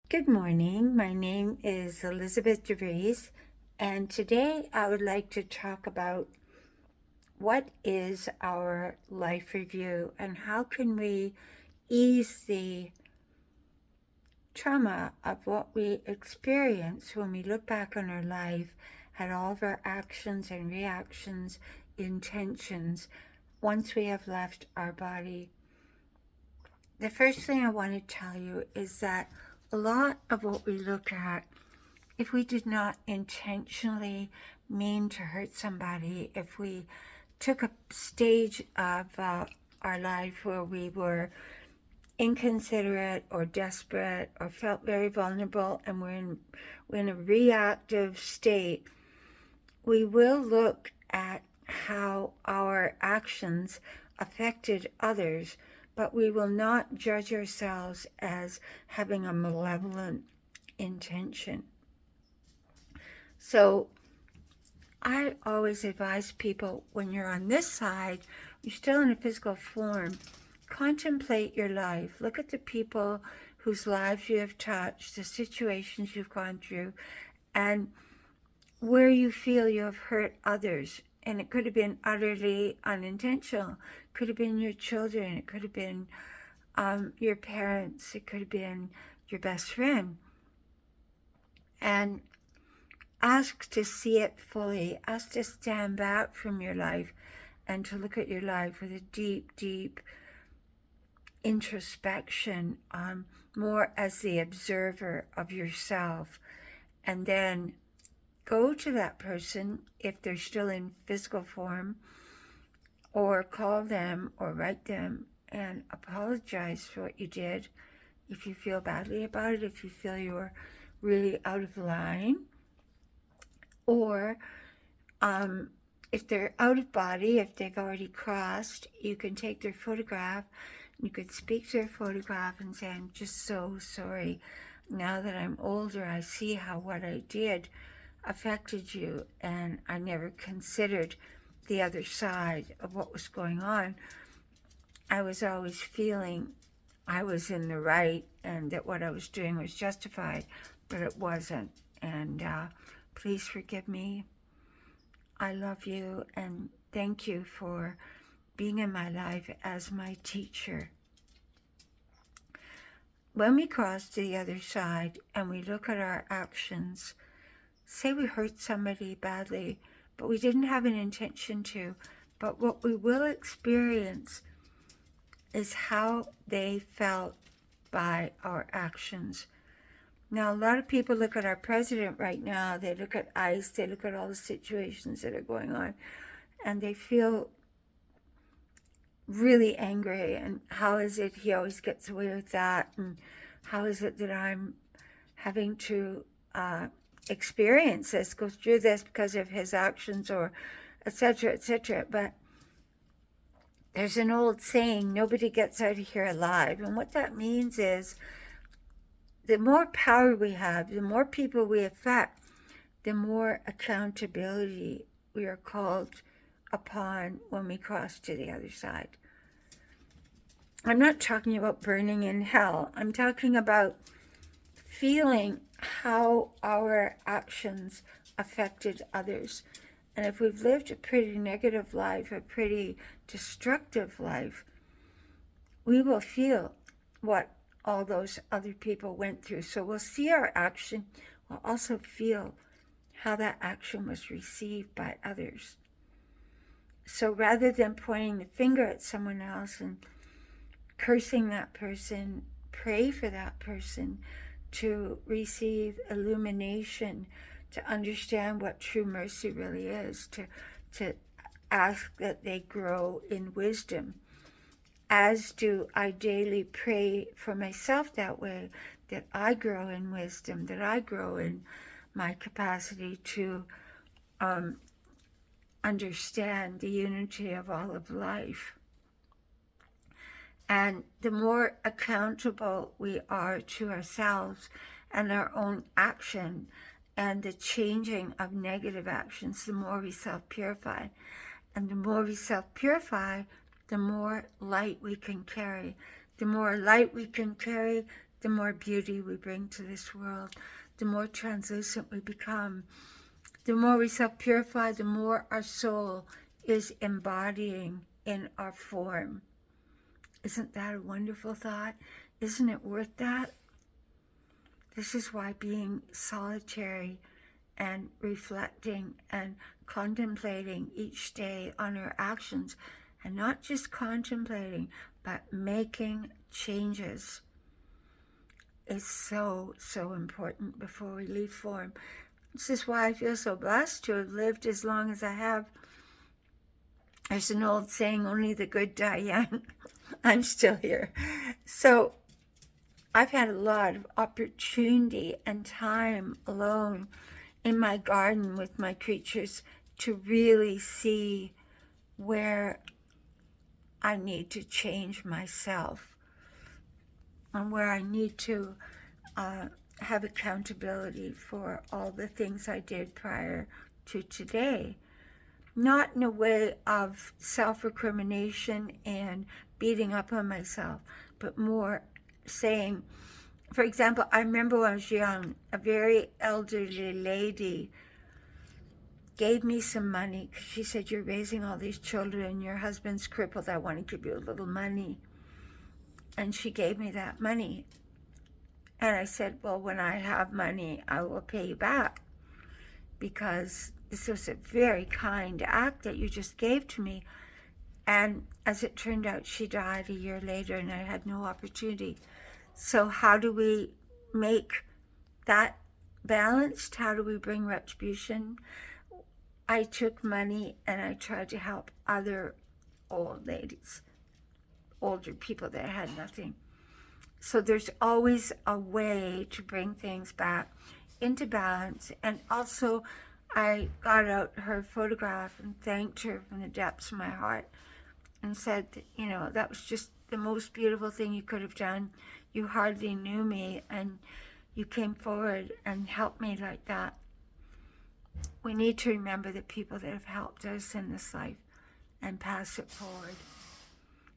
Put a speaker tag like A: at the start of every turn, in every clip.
A: Good morning. My name is Elizabeth Vries, and today I would like to talk about what is our life review and how can we ease the trauma of what we experience when we look back on our life at all of our actions and reactions, intentions, once we have left our body. The first thing I want to tell you is that a lot of what we look at, if we did not intentionally mean to hurt somebody, if we took a stage of our life where we were inconsiderate or desperate or felt very vulnerable and we're in a reactive state, we will look at how our actions affected others, but we will not judge ourselves as having a malevolent intention. So I always advise people, when you're on this side, you're still in a physical form, contemplate your life. Look at the people whose lives you have touched, the situations you've gone through, and where you feel you have hurt others. And it could have been utterly unintentional. It could have been your children. It could have been your parents. It could have been your best friend. And ask to see it fully. Ask to stand back from your life and to look at your life with a deep, deep introspection, more as the observer of yourself. And then go to that person if they're still in physical form, or call them or write them and apologize for what you did if you feel badly about it, if you feel you were really out of line. Or if they're out of body, if they've already crossed, you can take their photograph, you could speak to their photograph and say, I'm just so sorry. Now that I'm older, I see how what I did affected you, and I never considered the other side of what was going on. I was always feeling I was in the right and that what I was doing was justified, but it wasn't. And please forgive me. I love you, and thank you for being in my life as my teacher. When we cross to the other side and we look at our actions, say we hurt somebody badly, but we didn't have an intention to, but what we will experience is how they felt by our actions. Now, a lot of people look at our president right now, they look at ICE, they look at all the situations that are going on, and they feel really angry. And how is it he always gets away with that? And how is it that I'm having to experience this, go through this because of his actions, or etc., etc.? But there's an old saying, nobody gets out of here alive. And what that means is, the more power we have, the more people we affect, the more accountability we are called upon when we cross to the other side. I'm not talking about burning in hell. I'm talking about feeling how our actions affected others. And if we've lived a pretty negative life, a pretty destructive life, we will feel what all those other people went through. So we'll see our action, we'll also feel how that action was received by others. So rather than pointing the finger at someone else and cursing that person, pray for that person to receive illumination, to understand what true mercy really is, to ask that they grow in wisdom. As do I daily pray for myself that way, that I grow in wisdom, that I grow in my capacity to understand the unity of all of life. And the more accountable we are to ourselves and our own action and the changing of negative actions, the more we self-purify. And the more we self-purify, the more light we can carry. The more light we can carry, the more beauty we bring to this world, the more translucent we become, the more we self-purify, the more our soul is embodying in our form. Isn't that a wonderful thought? Isn't it worth that? This is why being solitary and reflecting and contemplating each day on our actions, and not just contemplating, but making changes, is so, so important before we leave form. This is why I feel so blessed to have lived as long as I have. There's an old saying, only the good die young. I'm still here. So I've had a lot of opportunity and time alone in my garden with my creatures to really see where I need to change myself and where I need to have accountability for all the things I did prior to today. Not in a way of self-recrimination and beating up on myself, but more saying, for example, I remember when I was young, a very elderly lady gave me some money because she said, you're raising all these children, your husband's crippled, I want to give you a little money. And she gave me that money. And I said, well, when I have money, I will pay you back, because this was a very kind act that you just gave to me. And as it turned out, she died a year later and I had no opportunity. So how do we make that balanced? How do we bring retribution? I took money and I tried to help other old ladies, older people that had nothing. So there's always a way to bring things back into balance. And also, I got out her photograph and thanked her from the depths of my heart and said, you know, that was just the most beautiful thing you could have done. You hardly knew me and you came forward and helped me like that. We need to remember the people that have helped us in this life and pass it forward.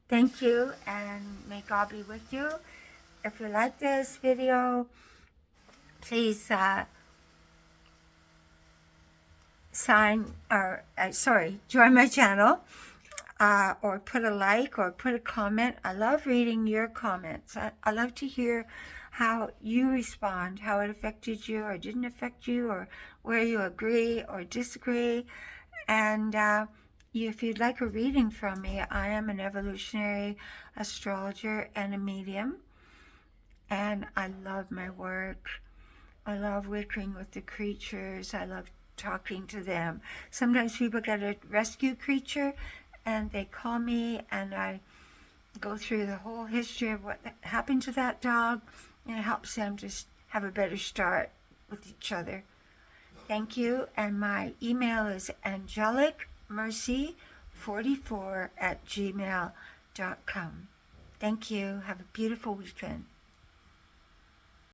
A: Thank you, and may God be with you. If you like this video, please join my channel, or put a like or put a comment. I love reading your comments. I love to hear how you respond, how it affected you or didn't affect you, or where you agree or disagree. And if you'd like a reading from me, I am an evolutionary astrologer and a medium. And I love my work. I love working with the creatures. I love talking to them. Sometimes people get a rescue creature and they call me and I go through the whole history of what happened to that dog, and it helps them to have a better start with each other. Thank you, and my email is angelicmercy44@gmail.com. Thank you. Have a beautiful weekend.